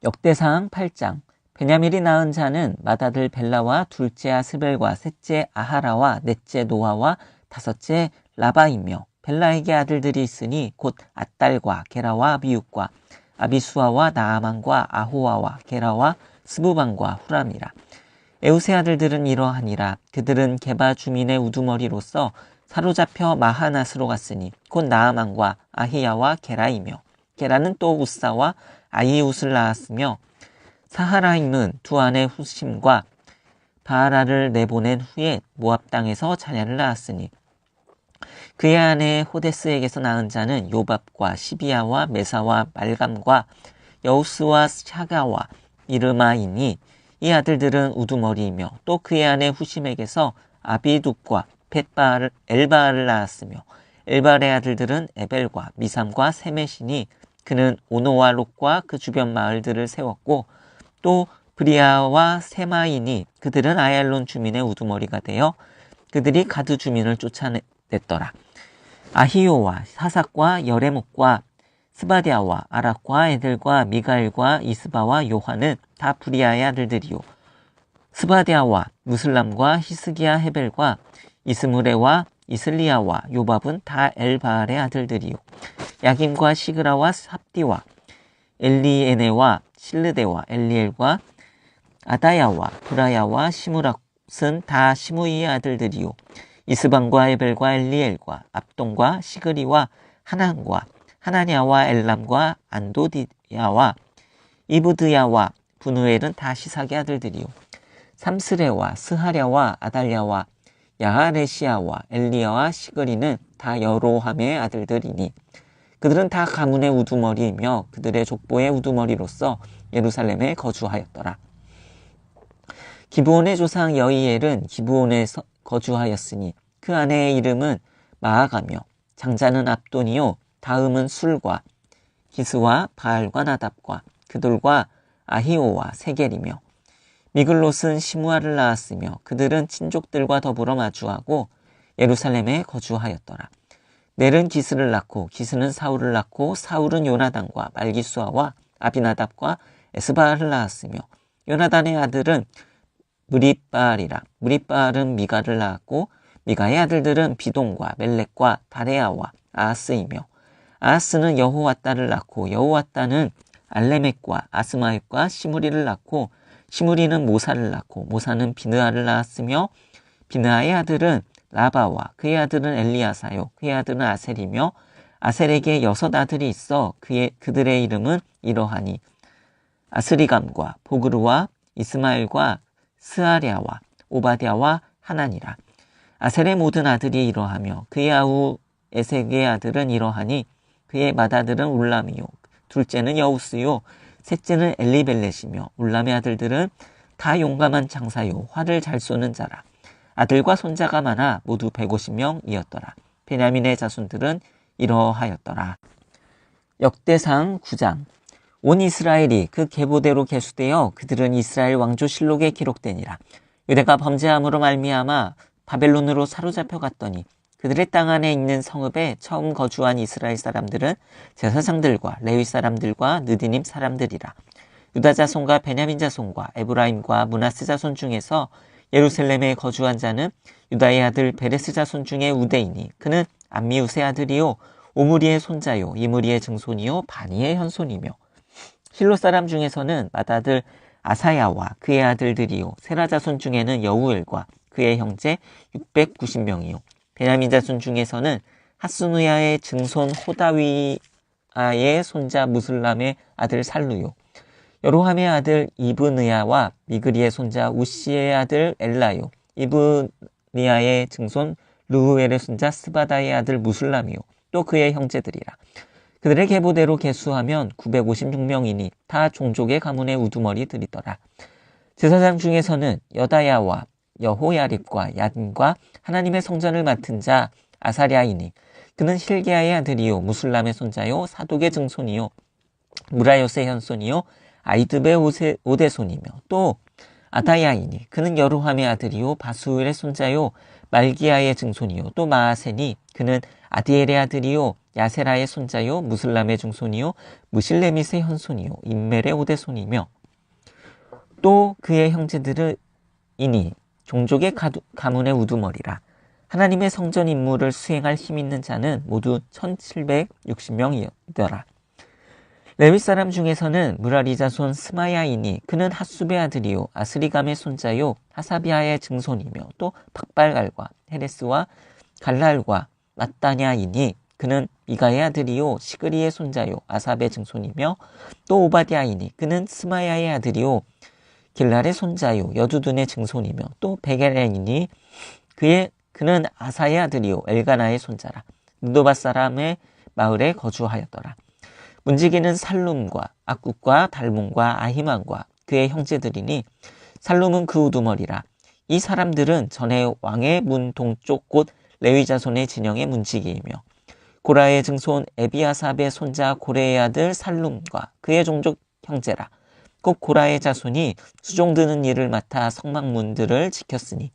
역대상 8장. 베냐민이 낳은 자는 맏아들 벨라와 둘째 아스벨과 셋째 아하라와 넷째 노아와 다섯째 라바이며, 벨라에게 아들들이 있으니 곧 앗달과 게라와 아비육과 아비수아와 나아만과 아호와와 게라와 스부반과 후람이라. 에웃의 아들들은 이러하니라. 그들은 게바 주민의 우두머리로서 사로잡혀 마하낫으로 갔으니 곧 나아만과 아히야와 게라이며, 게라는 또 우사와 아이웃을 낳았으며, 사하라임은 두 아내 후심과 바하라를 내보낸 후에 모압 땅에서 자녀를 낳았으니, 그의 아내 호데스에게서 낳은 자는 요밥과 시비야와 메사와 말감과 여우스와 샤가와 이르마이니, 이 아들들은 우두머리이며, 또 그의 아내 후심에게서 아비둑과 엘바알을 낳았으며, 엘바알의 아들들은 에벨과 미삼과 세메시니, 그는 오노와 롯과 그 주변 마을들을 세웠고, 또 브리아와 세마이니, 그들은 아얄론 주민의 우두머리가 되어 그들이 가드 주민을 쫓아냈더라. 아히요와 사삭과 여레목과 스바디아와 아락과 에들과 미가엘과 이스바와 요한은 다 브리아의 아들들이요, 스바디아와 무슬람과 히스기야 헤벨과 이스무레와 이슬리아와 요밥은 다 엘바알의 아들들이요, 야김과 시그라와 삽디와 엘리에네와 실르데와 엘리엘과 아다야와 브라야와 시무락은 다 시무이의 아들들이요, 이스방과 에벨과 엘리엘과 압동과 시그리와 하난과 하나냐와 엘람과 안도디야와 이브드야와 분우엘은 다 시삭의 아들들이요, 삼스레와 스하랴와 아달랴와 야하레시아와 엘리야와 시그리는 다 여로함의 아들들이니, 그들은 다 가문의 우두머리이며 그들의 족보의 우두머리로서 예루살렘에 거주하였더라. 기브온의 조상 여이엘은 기브온에 거주하였으니 그 아내의 이름은 마아가며, 장자는 압돈이요, 다음은 술과 기스와 바알과 나답과 그들과 아히오와 세겔이며, 미글롯은 시무아를 낳았으며 그들은 친족들과 더불어 마주하고 예루살렘에 거주하였더라. 넬은 기스를 낳고 기스는 사울을 낳고 사울은 요나단과 말기수아와 아비나답과 에스바알을 낳았으며, 요나단의 아들은 무립바알이라. 무립바알은 미가를 낳았고 미가의 아들들은 비동과 멜렉과 다레아와 아하스이며, 아하스는 여호와따를 낳고 여호와따는 알레멕과 아스마엡과 시무리를 낳고 시무리는 모사를 낳고 모사는 비느하를 낳았으며, 비느하의 아들은 라바와 그의 아들은 엘리아사요 그의 아들은 아셀이며, 아셀에게 6 아들이 있어 그들의 이름은 이러하니 아스리감과 보그르와 이스마엘과 스아랴와 오바댜와 하나니라. 아셀의 모든 아들이 이러하며 그의 아우 에색의 아들은 이러하니 그의 맏아들은 울람이요, 둘째는 여우스요, 셋째는 엘리벨렛이며, 울람의 아들들은 다 용감한 장사요, 활을 잘 쏘는 자라. 아들과 손자가 많아 모두 150명이었더라. 베냐민의 자손들은 이러하였더라. 역대상 9장. 온 이스라엘이 그 계보대로 계수되어 그들은 이스라엘 왕조 실록에 기록되니라. 유대가 범죄함으로 말미암아 바벨론으로 사로잡혀 갔더니 그들의 땅 안에 있는 성읍에 처음 거주한 이스라엘 사람들은 제사장들과 레위 사람들과 느디님 사람들이라. 유다 자손과 베냐민 자손과 에브라임과 므낫세 자손 중에서 예루살렘에 거주한 자는 유다의 아들 베레스 자손 중에 우대이니, 그는 암미우스의 아들이요 오므리의 손자요 이므리의 증손이요 바니의 현손이며, 실로 사람 중에서는 맏아들 아사야와 그의 아들들이요 세라 자손 중에는 여우엘과 그의 형제 690명이요 베냐민 자손 중에서는 하스누야의 증손 호다위아의 손자 무슬람의 아들 살루요, 여로함의 아들 이브느야와 미그리의 손자 우시의 아들 엘라요, 이브니야의 증손 르우엘의 손자 스바다의 아들 무슬람이요, 또 그의 형제들이라. 그들의 계보대로 계수하면 956명이니 다 종족의 가문의 우두머리들이더라. 제사장 중에서는 여다야와 여호야립과 얀과 하나님의 성전을 맡은 자 아사랴이니, 그는 힐게아의 아들이요 무슬람의 손자요 사독의 증손이요 무라요스의 현손이요 아이드베 오대손이며, 또 아다야이니 그는 여로함의 아들이요 바수엘의 손자요 말기야의 증손이요 또 마아세니 그는 아디엘의 아들이요 야세라의 손자요 무슬람의 증손이요 무실레밋의 현손이요 임멜의 오대손이며 또 그의 형제들이니 종족의 가문의 우두머리라. 하나님의 성전 임무를 수행할 힘 있는 자는 모두 1760명이더라. 레위 사람 중에서는 무라리 자손 스마야이니 그는 핫숲의 아들이요 아스리감의 손자요 하사비아의 증손이며 또 박발갈과 헤레스와 갈랄과 마따냐이니 그는 미가의 아들이요 시그리의 손자요 아삽의 증손이며 또 오바디아이니 그는 스마야의 아들이요 길랄의 손자요 여두둔의 증손이며 또 베게레이니 그는 아사의 아들이요 엘가나의 손자라. 느도바 사람의 마을에 거주하였더라. 문지기는 살룸과 악국과 달몬과 아히만과 그의 형제들이니 살룸은 그 우두머리라. 이 사람들은 전에 왕의 문 동쪽 곧 레위 자손의 진영의 문지기이며 고라의 증손 에비아삽의 손자 고레의 아들 살룸과 그의 종족 형제라. 꼭 고라의 자손이 수종드는 일을 맡아 성막문들을 지켰으니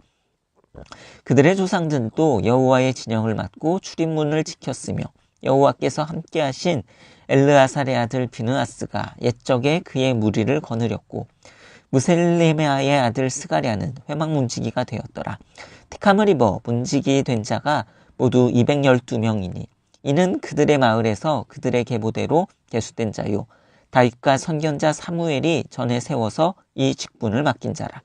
그들의 조상들도 여호와의 진영을 맡고 출입문을 지켰으며 여호와께서 함께하신 엘르아살의 아들 비느아스가 옛적에 그의 무리를 거느렸고 무셀레메아의 아들 스가랴는 회막문지기가 되었더라. 택함을 입어 문지기 된 자가 모두 212명이니 이는 그들의 마을에서 그들의 계보대로 계수된 자요 다윗과 선견자 사무엘이 전에 세워서 이 직분을 맡긴 자라.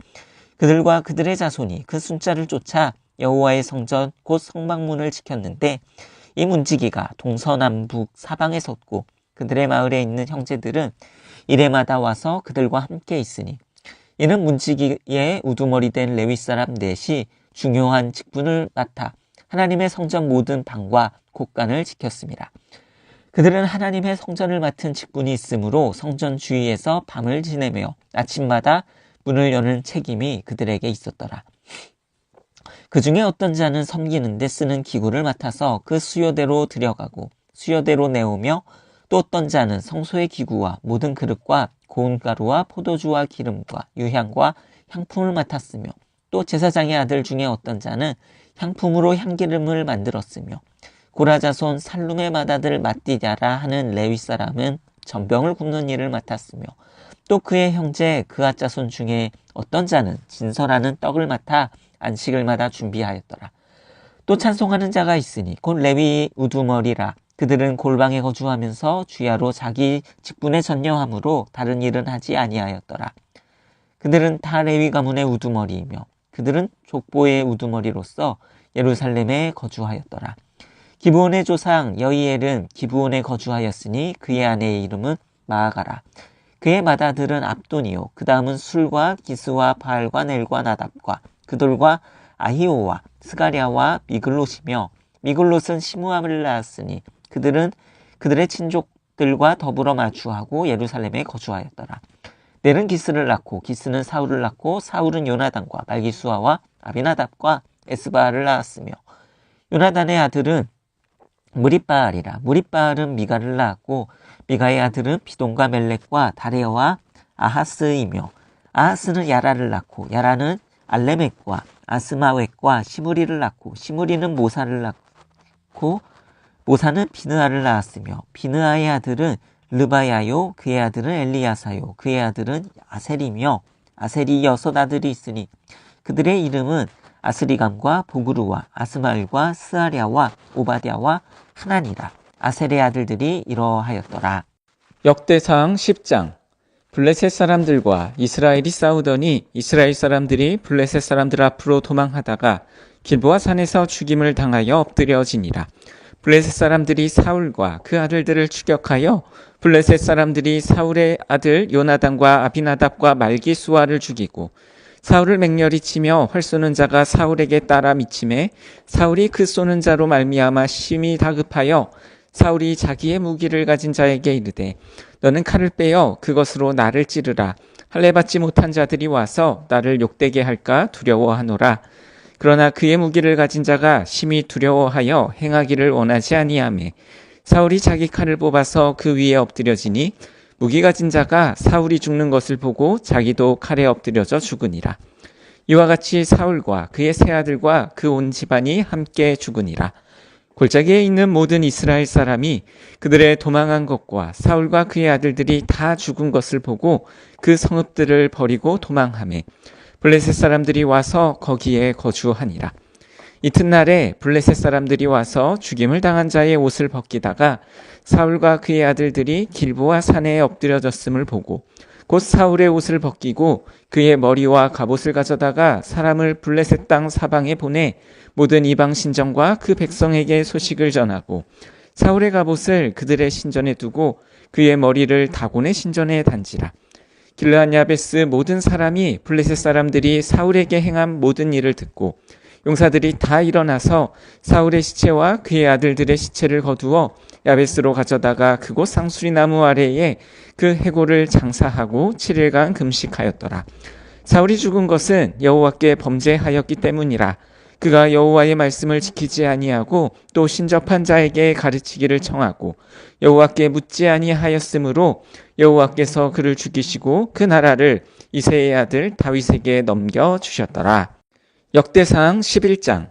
그들과 그들의 자손이 그 숫자를 쫓아 여호와의 성전 곧 성막문을 지켰는데 이 문지기가 동서남북 사방에 섰고 그들의 마을에 있는 형제들은 이래마다 와서 그들과 함께 있으니 이는 문지기의 우두머리 된 레위 사람 넷이 중요한 직분을 맡아 하나님의 성전 모든 방과 곳간을 지켰습니다. 그들은 하나님의 성전을 맡은 직분이 있으므로 성전 주위에서 밤을 지내며 아침마다 문을 여는 책임이 그들에게 있었더라. 그 중에 어떤 자는 섬기는데 쓰는 기구를 맡아서 그 수요대로 들여가고 수요대로 내오며 또 어떤 자는 성소의 기구와 모든 그릇과 고운 가루와 포도주와 기름과 유향과 향품을 맡았으며 또 제사장의 아들 중에 어떤 자는 향품으로 향기름을 만들었으며 고라자손 살룸의 맏아들 마띠냐라 하는 레위 사람은 전병을 굽는 일을 맡았으며 또 그의 형제 그앗 자손 중에 어떤 자는 진설하는 떡을 맡아 안식일마다 준비하였더라. 또 찬송하는 자가 있으니 곧 레위 우두머리라. 그들은 골방에 거주하면서 주야로 자기 직분에 전념함으로 다른 일은 하지 아니하였더라. 그들은 다 레위 가문의 우두머리이며 그들은 족보의 우두머리로서 예루살렘에 거주하였더라. 기브온의 조상 여이엘은 기브온에 거주하였으니 그의 아내의 이름은 마아가라. 그의 맏아들은 압돈이요 그 다음은 술과 기스와 바알과 넬과 나답과 그돌과 아히오와 스가랴와 미글롯이며 미글롯은 시므아를 낳았으니 그들은 그들의 친족들과 더불어 마주하고 예루살렘에 거주하였더라. 넬은 기스를 낳고 기스는 사울을 낳고 사울은 요나단과 말기수아와 아비나답과 에스바알을 낳았으며 요나단의 아들은 무릿바알이라. 무릿바알은 미가를 낳았고 미가의 아들은 비돈과 멜렉과 다레어와 아하스이며 아하스는 야라를 낳고 야라는 알레멕과 아스마웻과 시므리를 낳고 시므리는 모사를 낳고 모사는 비느아를 낳았으며 비느아의 아들은 르바야요 그의 아들은 엘리야사요 그의 아들은 아셀이며 아셀이 6 아들이 있으니 그들의 이름은 아스리감과 보그루와 아스마엘과 스아랴와 오바댜와 하나니라. 아셀의 아들들이 이러하였더라. 역대상 10장. 블레셋 사람들과 이스라엘이 싸우더니 이스라엘 사람들이 블레셋 사람들 앞으로 도망하다가 길보아 산에서 죽임을 당하여 엎드려지니라. 블레셋 사람들이 사울과 그 아들들을 추격하여 블레셋 사람들이 사울의 아들 요나단과 아비나답과 말기수아를 죽이고 사울을 맹렬히 치며 활 쏘는 자가 사울에게 따라 미침해 사울이 그 쏘는 자로 말미암아 심히 다급하여 사울이 자기의 무기를 가진 자에게 이르되 너는 칼을 빼어 그것으로 나를 찌르라. 할례 받지 못한 자들이 와서 나를 욕되게 할까 두려워하노라. 그러나 그의 무기를 가진 자가 심히 두려워하여 행하기를 원하지 아니하매 사울이 자기 칼을 뽑아서 그 위에 엎드려지니 무기 가진 자가 사울이 죽는 것을 보고 자기도 칼에 엎드려져 죽으니라. 이와 같이 사울과 그의 세 아들과 그 온 집안이 함께 죽으니라. 골짜기에 있는 모든 이스라엘 사람이 그들의 도망한 것과 사울과 그의 아들들이 다 죽은 것을 보고 그 성읍들을 버리고 도망하매 블레셋 사람들이 와서 거기에 거주하니라. 이튿날에 블레셋 사람들이 와서 죽임을 당한 자의 옷을 벗기다가 사울과 그의 아들들이 길보아 산에 엎드려졌음을 보고 곧 사울의 옷을 벗기고 그의 머리와 갑옷을 가져다가 사람을 블레셋 땅 사방에 보내 모든 이방 신전과 그 백성에게 소식을 전하고 사울의 갑옷을 그들의 신전에 두고 그의 머리를 다곤의 신전에 단지라. 길르앗 야베스 모든 사람이 블레셋 사람들이 사울에게 행한 모든 일을 듣고 용사들이 다 일어나서 사울의 시체와 그의 아들들의 시체를 거두어 야베스로 가져다가 그곳 상수리 나무 아래에 그 해골을 장사하고 7일간 금식하였더라. 사울이 죽은 것은 여호와께 범죄하였기 때문이라. 그가 여호와의 말씀을 지키지 아니하고 또 신접한 자에게 가르치기를 청하고 여호와께 묻지 아니하였으므로 여호와께서 그를 죽이시고 그 나라를 이새의 아들 다윗에게 넘겨주셨더라. 역대상 11장.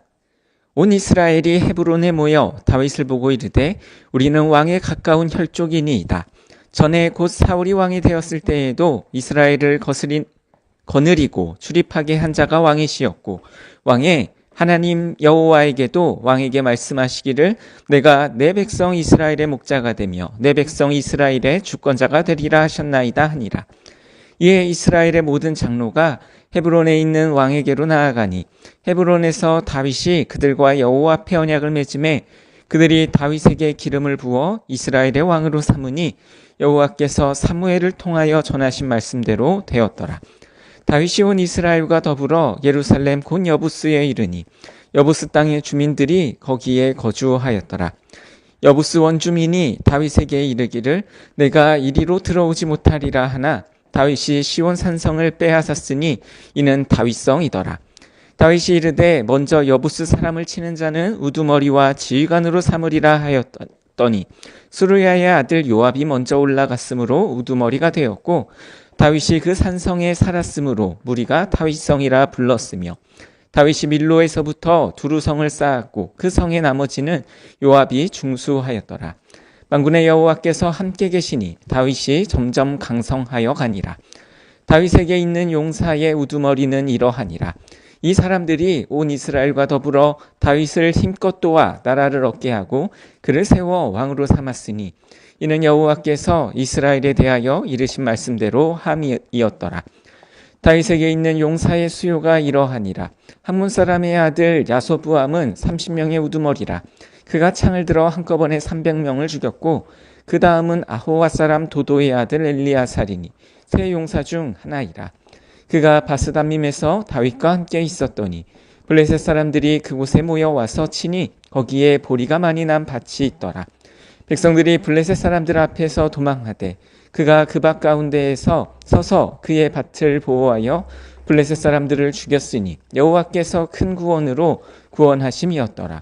온 이스라엘이 헤브론에 모여 다윗을 보고 이르되 우리는 왕에 가까운 혈족이니이다. 전에 곧 사울이 왕이 되었을 때에도 이스라엘을 거느리고 출입하게 한 자가 왕이시었고 왕의 하나님 여호와에게도 왕에게 말씀하시기를 내가 내 백성 이스라엘의 목자가 되며 내 백성 이스라엘의 주권자가 되리라 하셨나이다 하니라. 이에 이스라엘의 모든 장로가 헤브론에 있는 왕에게로 나아가니 헤브론에서 다윗이 그들과 여호와 앞에 언약을 맺음에 그들이 다윗에게 기름을 부어 이스라엘의 왕으로 삼으니 여호와께서 사무엘을 통하여 전하신 말씀대로 되었더라. 다윗이 온 이스라엘과 더불어 예루살렘 곧 여부스에 이르니 여부스 땅의 주민들이 거기에 거주하였더라. 여부스 원주민이 다윗에게 이르기를 내가 이리로 들어오지 못하리라 하나 다윗이 시온 산성을 빼앗았으니 이는 다윗성이더라. 다윗이 이르되 먼저 여부스 사람을 치는 자는 우두머리와 지휘관으로 삼으리라 하였더니 수르야의 아들 요압이 먼저 올라갔으므로 우두머리가 되었고 다윗이 그 산성에 살았으므로 무리가 다윗성이라 불렀으며 다윗이 밀로에서부터 두루성을 쌓았고 그 성의 나머지는 요압이 중수하였더라. 만군의 여호와께서 함께 계시니 다윗이 점점 강성하여 가니라. 다윗에게 있는 용사의 우두머리는 이러하니라. 이 사람들이 온 이스라엘과 더불어 다윗을 힘껏 도와 나라를 얻게 하고 그를 세워 왕으로 삼았으니 이는 여호와께서 이스라엘에 대하여 이르신 말씀대로 함이었더라. 다윗에게 있는 용사의 수요가 이러하니라. 함문 사람의 아들 야소부암은 30명의 우두머리라. 그가 창을 들어 한꺼번에 300명을 죽였고 그 다음은 아호와 사람 도도의 아들 엘리아살이니 세 용사 중 하나이라. 그가 바스다밈에서 다윗과 함께 있었더니 블레셋 사람들이 그곳에 모여와서 치니 거기에 보리가 많이 난 밭이 있더라. 백성들이 블레셋 사람들 앞에서 도망하되 그가 그 밭 가운데에서 서서 그의 밭을 보호하여 블레셋 사람들을 죽였으니 여호와께서 큰 구원으로 구원하심이었더라.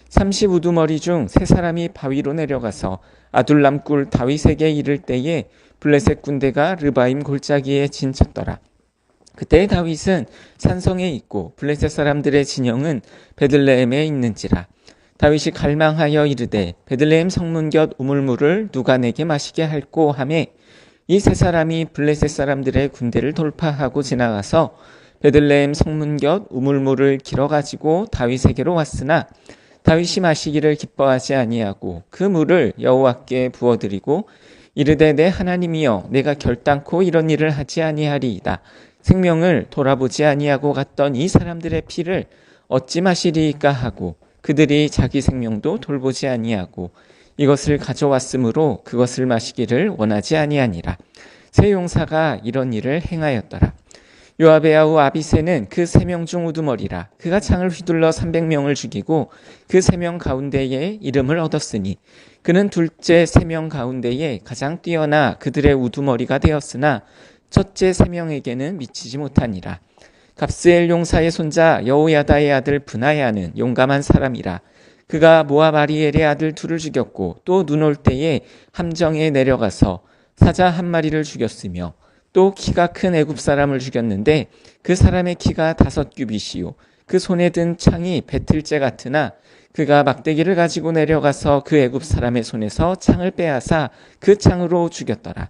30 우두머리 중 세 사람이 바위로 내려가서 아둘람 꿀 다윗에게 이를 때에 블레셋 군대가 르바임 골짜기에 진쳤더라. 그때 다윗은 산성에 있고 블레셋 사람들의 진영은 베들레헴에 있는지라. 다윗이 갈망하여 이르되 베들레헴 성문 곁 우물물을 누가 내게 마시게 할꼬 하매 이 세 사람이 블레셋 사람들의 군대를 돌파하고 지나가서 베들레헴 성문 곁 우물물을 길어가지고 다윗에게로 왔으나 다윗이 마시기를 기뻐하지 아니하고 그 물을 여호와께 부어드리고 이르되 내 하나님이여 내가 결단코 이런 일을 하지 아니하리이다. 생명을 돌아보지 아니하고 갔던 이 사람들의 피를 어찌 마시리이까 하고 그들이 자기 생명도 돌보지 아니하고 이것을 가져왔으므로 그것을 마시기를 원하지 아니하니라. 세 용사가 이런 일을 행하였더라. 요압의 아우 아비새는 그 3명 중 우두머리라. 그가 창을 휘둘러 300명을 죽이고 그 3명 가운데에 이름을 얻었으니 그는 둘째 3명 가운데에 가장 뛰어나 그들의 우두머리가 되었으나 첫째 3명에게는 미치지 못하니라. 갑스엘 용사의 손자 여호야다의 아들 브나야는 용감한 사람이라. 그가 모압 아리엘의 아들 둘을 죽였고 또 눈 올 때에 함정에 내려가서 사자 한 마리를 죽였으며 또 키가 큰 애굽 사람을 죽였는데 그 사람의 키가 5규빗이요 그 손에 든 창이 배틀째 같으나 그가 막대기를 가지고 내려가서 그 애굽 사람의 손에서 창을 빼앗아 그 창으로 죽였더라.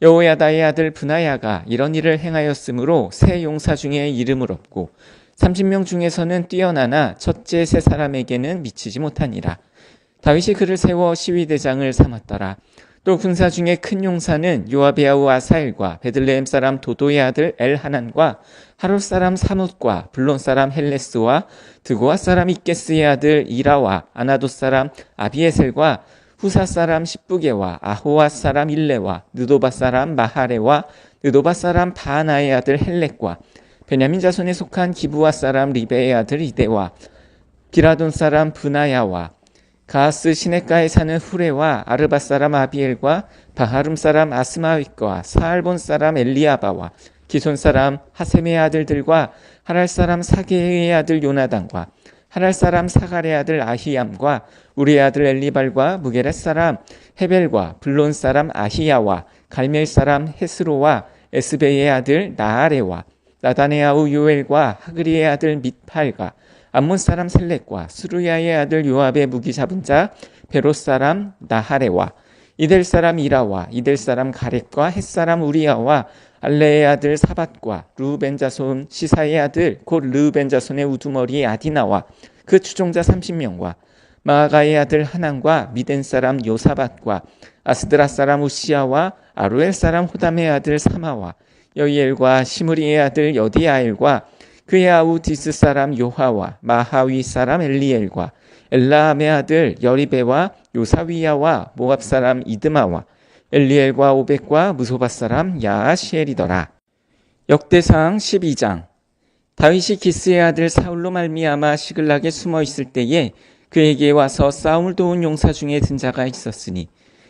여호야다의 아들 브나야가 이런 일을 행하였으므로 세 용사 중에 이름을 얻고 30명 중에서는 뛰어나나 첫째 세 사람에게는 미치지 못하니라. 다윗이 그를 세워 시위대장을 삼았더라. 또 군사 중에 큰 용사는 요압의 아우 아사엘과 베들레헴 사람 도도의 아들 엘하난과 하롯 사람 사뭇과 블론 사람 헬레스와 드고아 사람 이게스의 아들 이라와 아나돗 사람 아비에셀과 후사 사람 십부게와 아호와 사람 일레와 느도바 사람 마하레와 느도바 사람 바하나의 아들 헬렉과 베냐민 자손에 속한 기브와 사람 리베의 아들 이데와 기라돈 사람 브나야와 가하스 시냇가에 사는 후레와 아르바 사람 아비엘과 바하룸 사람 아스마윗과 사알본 사람 엘리아바와 기손 사람 하셈의 아들들과 하랄 사람 사게의 아들 요나단과 하랄 사람 사갈의 아들 아히암과 우리의 아들 엘리발과 무게렛 사람 헤벨과 블론 사람 아히야와 갈멜 사람 헤스로와 에스베의 아들 나아레와 나단의 아우 요엘과 하그리의 아들 mit팔과 암몬 사람 셀렉과 수루야의 아들 요압의 무기 잡은 자 베롯 사람 나하레와 이델 사람 이라와 이델 사람 가렉과 헷 사람 우리야와 알레의 아들 사밧과 르우벤 자손 시사의 아들 곧 르우벤 자손의 우두머리 아디나와 그 추종자 30명과 마아가의 아들 하난과 미덴 사람 요사밧과 아스드라 사람 우시야와 아루엘 사람 호담의 아들 사마와 여이엘과 시므리의 아들 여디아엘과 그의 아우 디스 사람 요하와 마하위 사람 엘리엘과 엘라함의 아들 여리베와 요사위야와 모압 사람 이드마와 엘리엘과 오벳과 무소바 사람 야아시엘이더라. 역대상 12장. 다윗이 기스의 아들 사울로 말미암아 시글락에 숨어 있을 때에 그에게 와서 싸움을 도운 용사 중에 든 자가 있었으니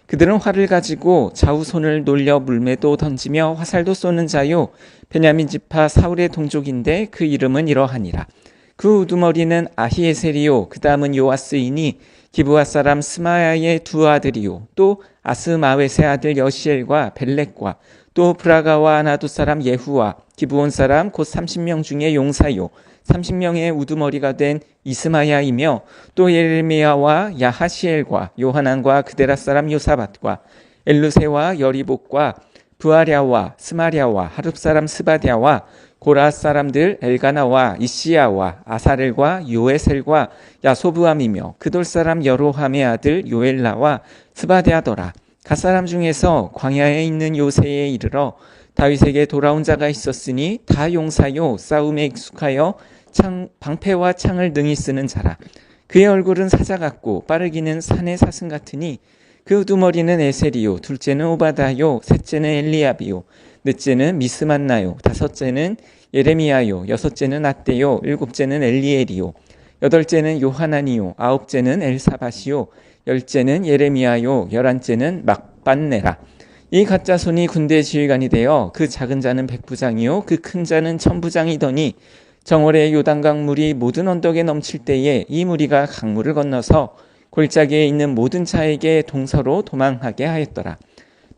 그들은 활을 가지고 좌우손을 놀려 물매도 던지며 화살도 쏘는 자요 베냐민 지파 사울의 동족인데 그 이름은 이러하니라. 그 우두머리는 아히에셀이요 그 다음은 요아스이니 기브아 사람 스마야의 두 아들이요 또 아스마웻의 아들 여시엘과 벨렉과 또 브라가와 아나돗 사람 예후와 기브온 사람 곧 30명 중에 용사요 30명의 우두머리가 된 이스마야이며 또 예레미야와 야하시엘과 요하난과 그데라 사람 요사밧과 엘루세와 여리복과 부아랴와 스마랴와 하룹 사람 스바랴와 고라 사람들 엘가나와 이시야와 아사렐과 요에셀과 야소부함이며 그돌 사람 여로함의 아들 요엘라와 스바랴더라. 갓사람 중에서 광야에 있는 요새에 이르러 다윗에게 돌아온 자가 있었으니 다 용사요 싸움에 익숙하여 방패와 창을 능히 쓰는 자라. 그의 얼굴은 사자 같고 빠르기는 산의 사슴 같으니 그 우두머리는 에셀이요 둘째는 오바다요 셋째는 엘리압이요 넷째는 미스만나요 다섯째는 예레미야요 여섯째는 앗대요 일곱째는 엘리엘이요 여덟째는 요하나니요 아홉째는 엘사밧이요 열째는 예레미야요 열한째는 막반네라. 이 가짜 손이 군대 지휘관이 되어 그 작은 자는 백부장이요 그 큰 자는 천부장이더니 정월에 요단강 물이 모든 언덕에 넘칠 때에 이 무리가 강물을 건너서 골짜기에 있는 모든 자에게 동서로 도망하게 하였더라.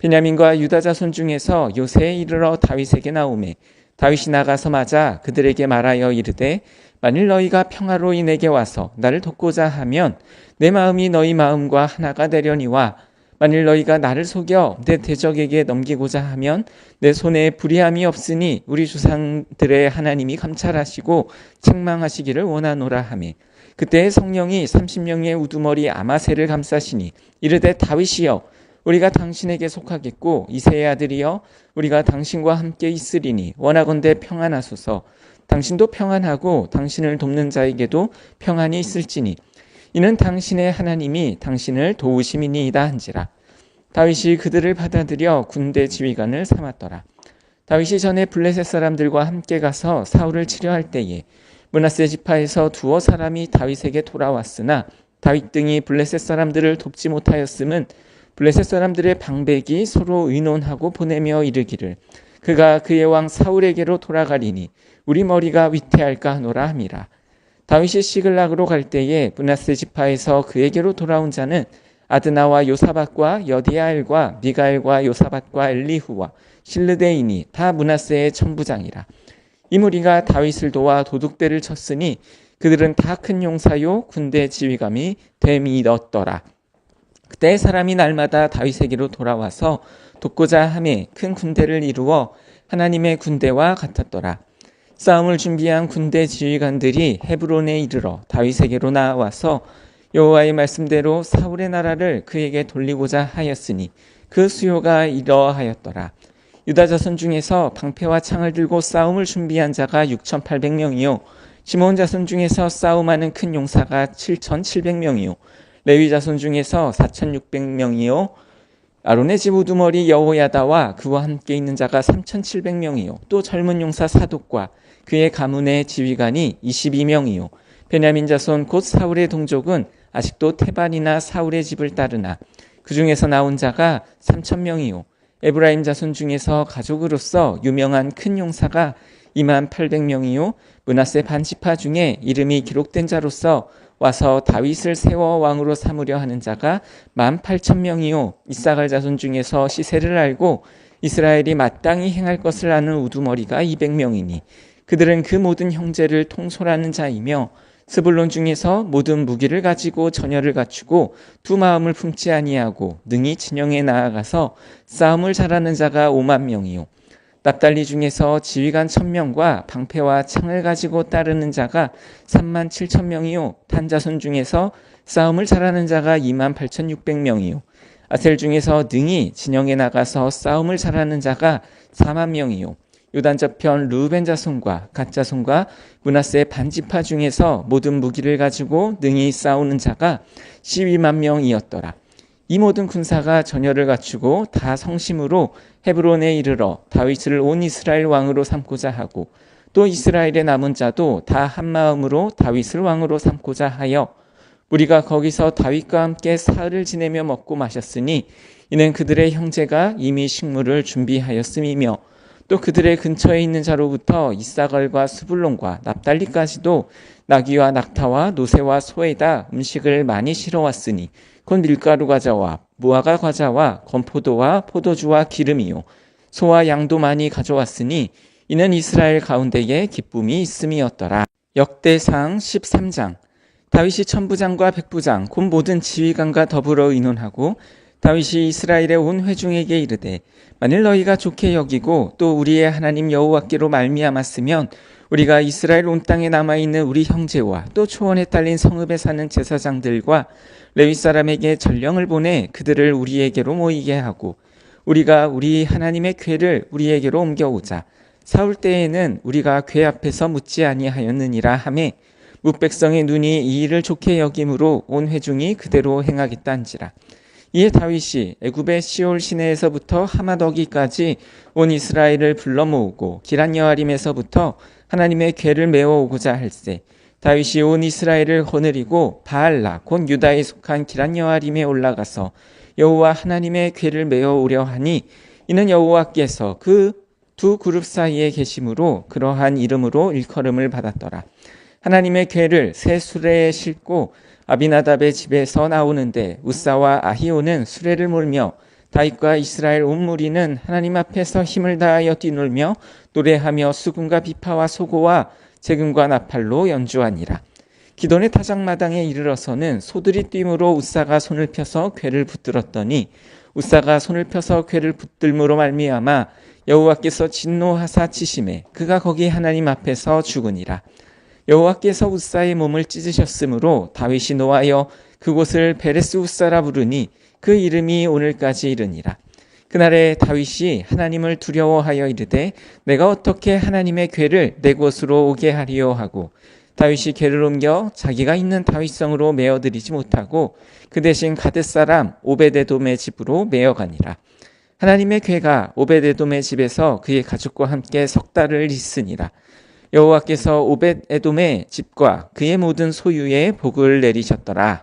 베냐민과 유다 자손 중에서 요새에 이르러 다윗에게 나오매 다윗이 나가서 맞아 그들에게 말하여 이르되 만일 너희가 평화로이 내게 와서 나를 돕고자 하면 내 마음이 너희 마음과 하나가 되려니와 만일 너희가 나를 속여 내 대적에게 넘기고자 하면 내 손에 불의함이 없으니 우리 조상들의 하나님이 감찰하시고 책망하시기를 원하노라 하매 그때 성령이 30명의 우두머리 아마새를 감싸시니 이르되 다윗이여 우리가 당신에게 속하겠고 이새의 아들이여 우리가 당신과 함께 있으리니 원하건대 평안하소서. 당신도 평안하고 당신을 돕는 자에게도 평안이 있을지니 이는 당신의 하나님이 당신을 도우심이니이다 한지라. 다윗이 그들을 받아들여 군대 지휘관을 삼았더라. 다윗이 전에 블레셋 사람들과 함께 가서 사울을 치려 할 때에 므낫세 지파에서 두어 사람이 다윗에게 돌아왔으나 다윗 등이 블레셋 사람들을 돕지 못하였음은 블레셋 사람들의 방백이 서로 의논하고 보내며 이르기를 그가 그의 왕 사울에게로 돌아가리니 우리 머리가 위태할까 하노라 함이라. 다윗이 시글락으로 갈 때에 므낫세 지파에서 그에게로 돌아온 자는 아드나와 요사밧과 여디아엘과 미가엘과 요사밧과 엘리후와 실르데인이 다 므낫세의 천부장이라. 이 무리가 다윗을 도와 도둑대를 쳤으니 그들은 다 큰 용사요 군대 지휘감이 됨이 넣었더라. 그때 사람이 날마다 다윗에게로 돌아와서 돕고자 하매 큰 군대를 이루어 하나님의 군대와 같았더라. 싸움을 준비한 군대 지휘관들이 헤브론에 이르러 다윗에게로 나와서 여호와의 말씀대로 사울의 나라를 그에게 돌리고자 하였으니 그 수요가 이러하였더라. 유다 자손 중에서 방패와 창을 들고 싸움을 준비한 자가 6,800명이요 시몬 자손 중에서 싸움하는 큰 용사가 7,700명이요 레위 자손 중에서 4,600명이요 아론의 집 우두머리 여호야다와 그와 함께 있는 자가 3,700명이요 또 젊은 용사 사독과 그의 가문의 지휘관이 22명이요 베냐민 자손 곧 사울의 동족은 아직도 테반이나 사울의 집을 따르나 그 중에서 나온 자가 3,000명이요 에브라임 자손 중에서 가족으로서 유명한 큰 용사가 28,000명이요 므낫세 반지파 중에 이름이 기록된 자로서 와서 다윗을 세워 왕으로 삼으려 하는 자가 18,000명이요 이사갈 자손 중에서 시세를 알고 이스라엘이 마땅히 행할 것을 아는 우두머리가 200명이니 그들은 그 모든 형제를 통솔하는 자이며 스불론 중에서 모든 무기를 가지고 전열을 갖추고 두 마음을 품지 아니하고 능히 진영에 나아가서 싸움을 잘하는 자가 5만 명이요 납달리 중에서 지휘관 1,000명과 방패와 창을 가지고 따르는 자가 37,000명이요 단자손 중에서 싸움을 잘하는 자가 28,600명이요 아셀 중에서 능히 진영에 나가서 싸움을 잘하는 자가 4만 명이요 요단 저편 르우벤 자손과 갓 자손과 므낫세 반지파 중에서 모든 무기를 가지고 능히 싸우는 자가 12만 명이었더라. 이 모든 군사가 전열을 갖추고 다 성심으로 헤브론에 이르러 다윗을 온 이스라엘 왕으로 삼고자 하고 또 이스라엘의 남은 자도 다 한마음으로 다윗을 왕으로 삼고자 하여 우리가 거기서 다윗과 함께 사흘을 지내며 먹고 마셨으니 이는 그들의 형제가 이미 식물을 준비하였음이며 또 그들의 근처에 있는 자로부터 이사갈과 스불론과 납달리까지도 나귀와 낙타와 노새와 소에다 음식을 많이 실어왔으니 곧 밀가루 과자와 무화과 과자와 건포도와 포도주와 기름이요 소와 양도 많이 가져왔으니 이는 이스라엘 가운데에 기쁨이 있음이었더라. 역대상 13장. 다윗이 천부장과 백부장 곧 모든 지휘관과 더불어 의논하고 다윗이 이스라엘의 온 회중에게 이르되 만일 너희가 좋게 여기고 또 우리의 하나님 여호와께로 말미암았으면 우리가 이스라엘 온 땅에 남아있는 우리 형제와 또 초원에 딸린 성읍에 사는 제사장들과 레위 사람에게 전령을 보내 그들을 우리에게로 모이게 하고 우리가 우리 하나님의 궤를 우리에게로 옮겨오자. 사울 때에는 우리가 궤 앞에서 묻지 아니하였느니라 하매 뭇백성의 눈이 이 일을 좋게 여김으로 온 회중이 그대로 행하겠다는지라. 이에 다윗이 애굽의 시올 시내에서부터 하마더기까지 온 이스라엘을 불러 모으고 기란 여아림에서부터 하나님의 궤를 메어오고자 할세. 다윗이 온 이스라엘을 거느리고 바알라 곧 유다에 속한 기란 여아림에 올라가서 여호와 하나님의 궤를 메어오려 하니 이는 여호와께서 그 두 그룹 사이에 계심으로 그러한 이름으로 일컬음을 받았더라. 하나님의 궤를 새 수레에 싣고 아비나답의 집에서 나오는데 우사와 아히오는 수레를 몰며 다윗과 이스라엘 온 무리는 하나님 앞에서 힘을 다하여 뛰놀며 노래하며 수금과 비파와 소고와 재금과 나팔로 연주하니라. 기돈의 타작마당에 이르러서는 소들이 뛰므로 우사가 손을 펴서 궤를 붙들었더니 우사가 손을 펴서 궤를 붙들므로 말미암아 여호와께서 진노하사 치심에 그가 거기 하나님 앞에서 죽으니라. 여호와께서 우사의 몸을 찢으셨으므로 다윗이 노하여 그곳을 베레스 우사라 부르니 그 이름이 오늘까지 이르니라. 그날에 다윗이 하나님을 두려워하여 이르되 내가 어떻게 하나님의 궤를 내 곳으로 오게 하리요 하고 다윗이 궤를 옮겨 자기가 있는 다윗성으로 메어들이지 못하고 그 대신 가드 사람 오베데돔의 집으로 메어가니라. 하나님의 궤가 오베데돔의 집에서 그의 가족과 함께 석 달을 있으니라. 여호와께서 오벳에돔의 집과 그의 모든 소유에 복을 내리셨더라.